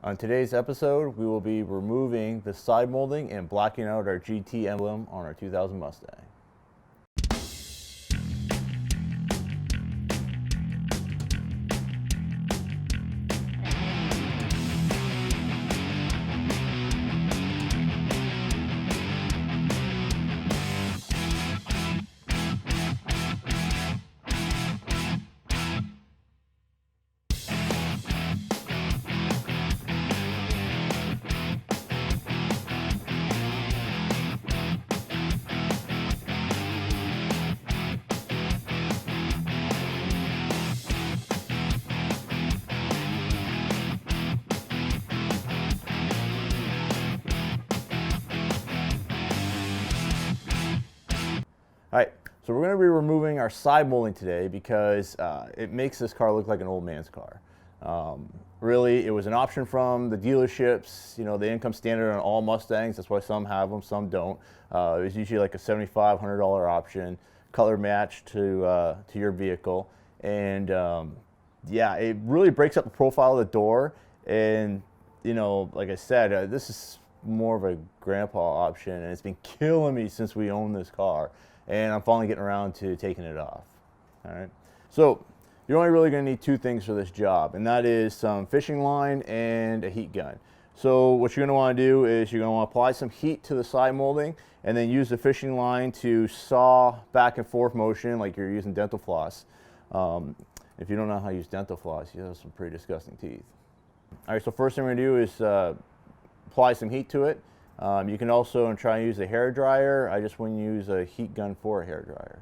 On today's episode, we will be removing the side molding and blacking out our GT emblem on our 2000 Mustang. All right, so we're going to be removing our side molding today because it makes this car look like an old man's car. Really, it was an option from the dealerships. You know, the income standard on all Mustangs. That's why some have them, some don't. It was usually like a $7,500 option, color matched to your vehicle, and yeah, it really breaks up the profile of the door. And you know, like I said, this is more of a grandpa option, and it's been killing me since we owned this car. And I'm finally getting around to taking it off. All right. So you're only really going to need two things for this job, and that is some fishing line and a heat gun. So what you're going to want to do is you're going to want to apply some heat to the side molding, and then use the fishing line to saw back and forth motion like you're using dental floss. If you don't know how to use dental floss, you have some pretty disgusting teeth. All right. So first thing we're going to do is apply some heat to it. You can also try and use a hair dryer. I just wouldn't use a heat gun for a hair dryer.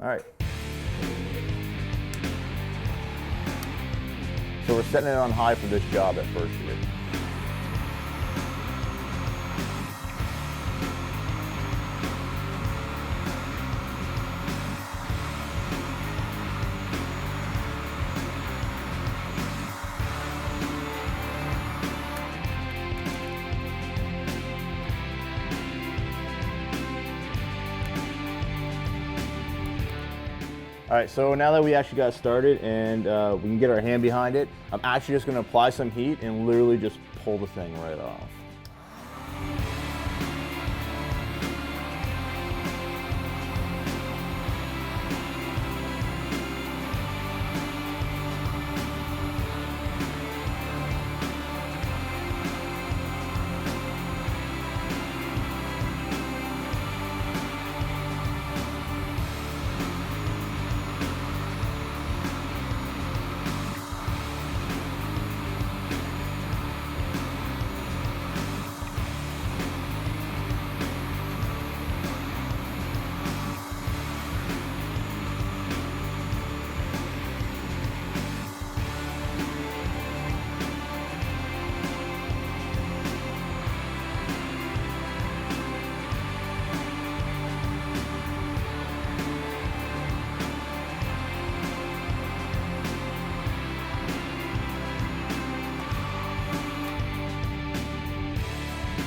All right. So we're setting it on high for this job at first here. All right, so now that we actually got started and we can get our hand behind it, I'm actually just going to apply some heat and literally just pull the thing right off.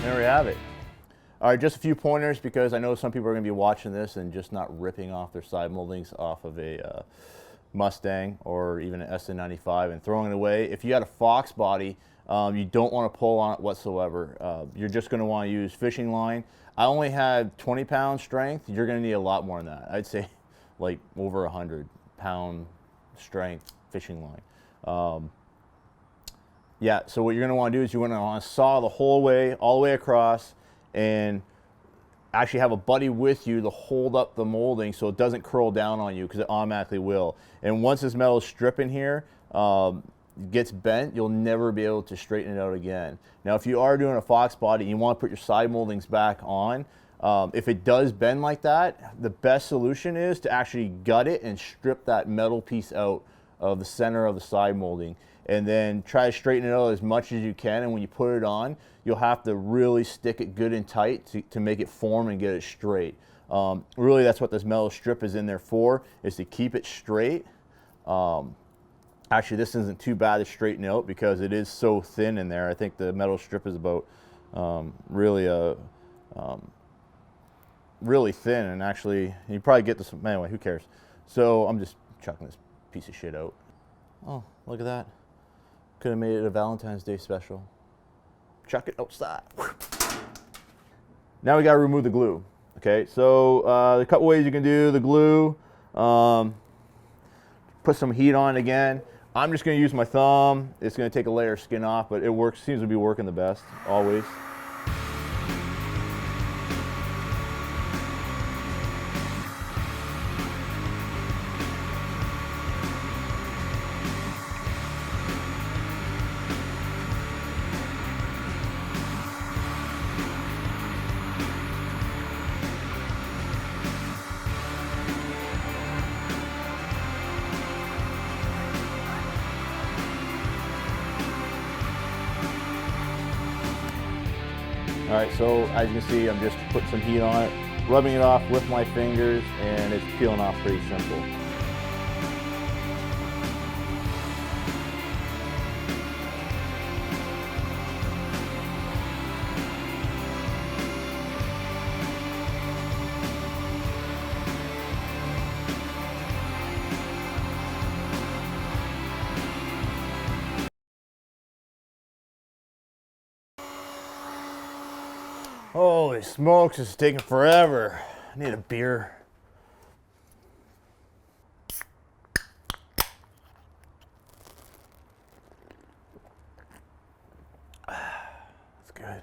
There we have it. All right, just a few pointers because I know some people are going to be watching this and just not ripping off their side moldings off of a Mustang or even an SN95 and throwing it away. If you had a Fox body, you don't want to pull on it whatsoever. You're just going to want to use fishing line. I only had 20-pound strength. You're going to need a lot more than that. I'd say like over 100-pound strength fishing line. Yeah, so what you're going to want to do is you're going to want to saw the whole way, all the way across, and actually have a buddy with you to hold up the molding so it doesn't curl down on you, because it automatically will. And once this metal strip in here gets bent, you'll never be able to straighten it out again. Now, if you are doing a Fox body and you want to put your side moldings back on, if it does bend like that, the best solution is to actually gut it and strip that metal piece out of the center of the side molding, and then try to straighten it out as much as you can. And when you put it on, you'll have to really stick it good and tight to make it form and get it straight. Really, that's what this metal strip is in there for, is to keep it straight. Actually, this isn't too bad to straighten out because it is so thin in there. I think the metal strip is about really thin, and actually, you probably get this, anyway, who cares? So I'm just chucking this piece of shit out. Oh, look at that. Could have made it a Valentine's Day special. Chuck it outside. Now we got to remove the glue. Okay, so a couple ways you can do the glue. Put some heat on again. I'm just going to use my thumb. It's going to take a layer of skin off, but it works. Seems to be working the best always. All right, so as you can see, I'm just putting some heat on it, rubbing it off with my fingers, and it's peeling off pretty simple. Holy smokes, it's taking forever. I need a beer. That's good.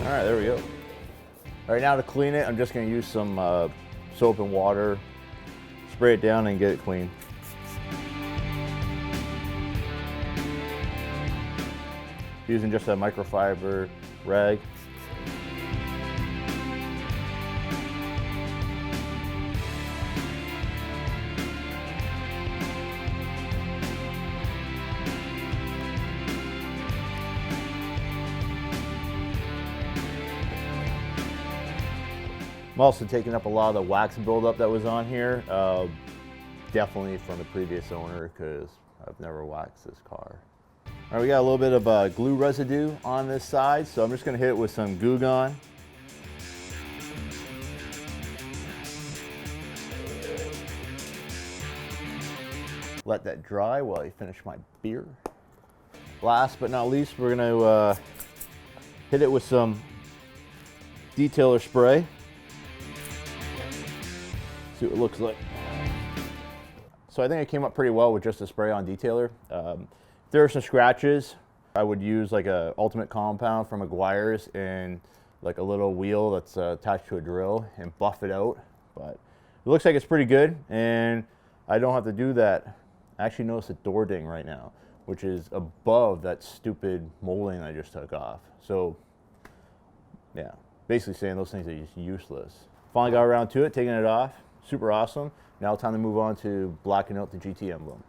All right, there we go. All right, now to clean it, I'm just going to use some soap and water, spray it down and get it clean. Using just a microfiber rag. I'm also taking up a lot of the wax buildup that was on here, definitely from the previous owner, because I've never waxed this car. All right, we got a little bit of glue residue on this side, so I'm just going to hit it with some Goo Gone. Let that dry while I finish my beer. Last but not least, we're going to hit it with some detailer spray. See what it looks like. So I think it came up pretty well with just a spray on detailer. If there are some scratches, I would use like a ultimate compound from Meguiar's and like a little wheel that's attached to a drill and buff it out. But it looks like it's pretty good, and I don't have to do that. I actually notice a door ding right now, which is above that stupid molding I just took off. So yeah, basically saying those things are just useless. Finally got around to it, taking it off. Super awesome. Now time to move on to blacking out the GT emblem.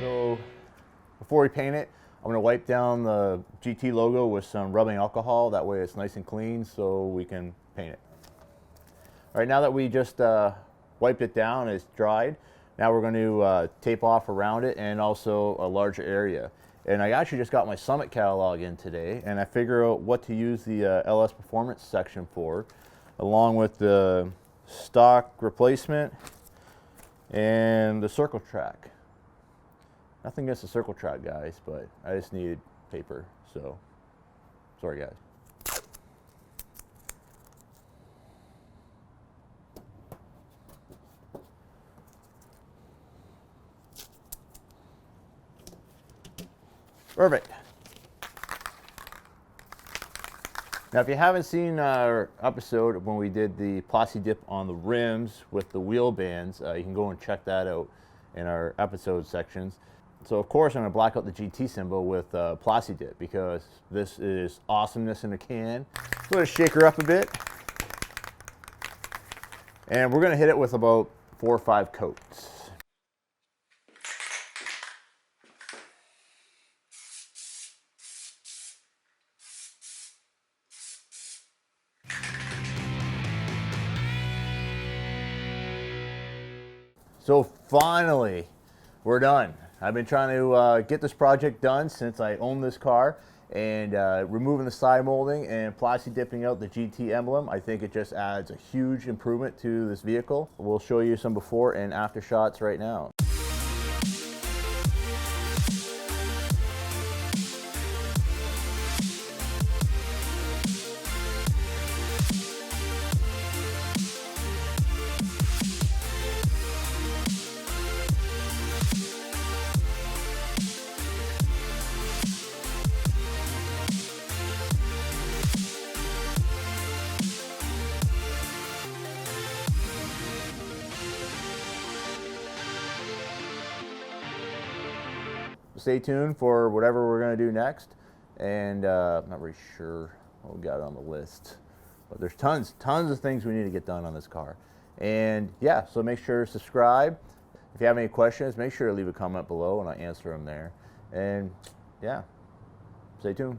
So before we paint it, I'm going to wipe down the GT logo with some rubbing alcohol. That way it's nice and clean so we can paint it. All right, now that we just wiped it down, it's dried. Now we're going to tape off around it and also a larger area. And I actually just got my Summit catalog in today, and I figure out what to use the LS Performance section for, along with the stock replacement and the circle track. Nothing against the circle track, guys, but I just needed paper, so sorry, guys. Perfect. Now, if you haven't seen our episode when we did the Plasti Dip on the rims with the wheel bands, you can go and check that out in our episode sections. So, of course, I'm going to black out the GT symbol with Plasti Dip because this is awesomeness in a can. So, I'm going to shake her up a bit. And we're going to hit it with about 4 or 5 coats. So finally, we're done. I've been trying to get this project done since I own this car, and removing the side molding and plasti dipping out the GT emblem, I think it just adds a huge improvement to this vehicle. We'll show you some before and after shots right now. Stay tuned for whatever we're going to do next, and I'm not really sure what we got on the list, but there's tons of things we need to get done on this car. And yeah, so make sure to subscribe. If you have any questions, make sure to leave a comment below and I'll answer them there. And yeah, stay tuned.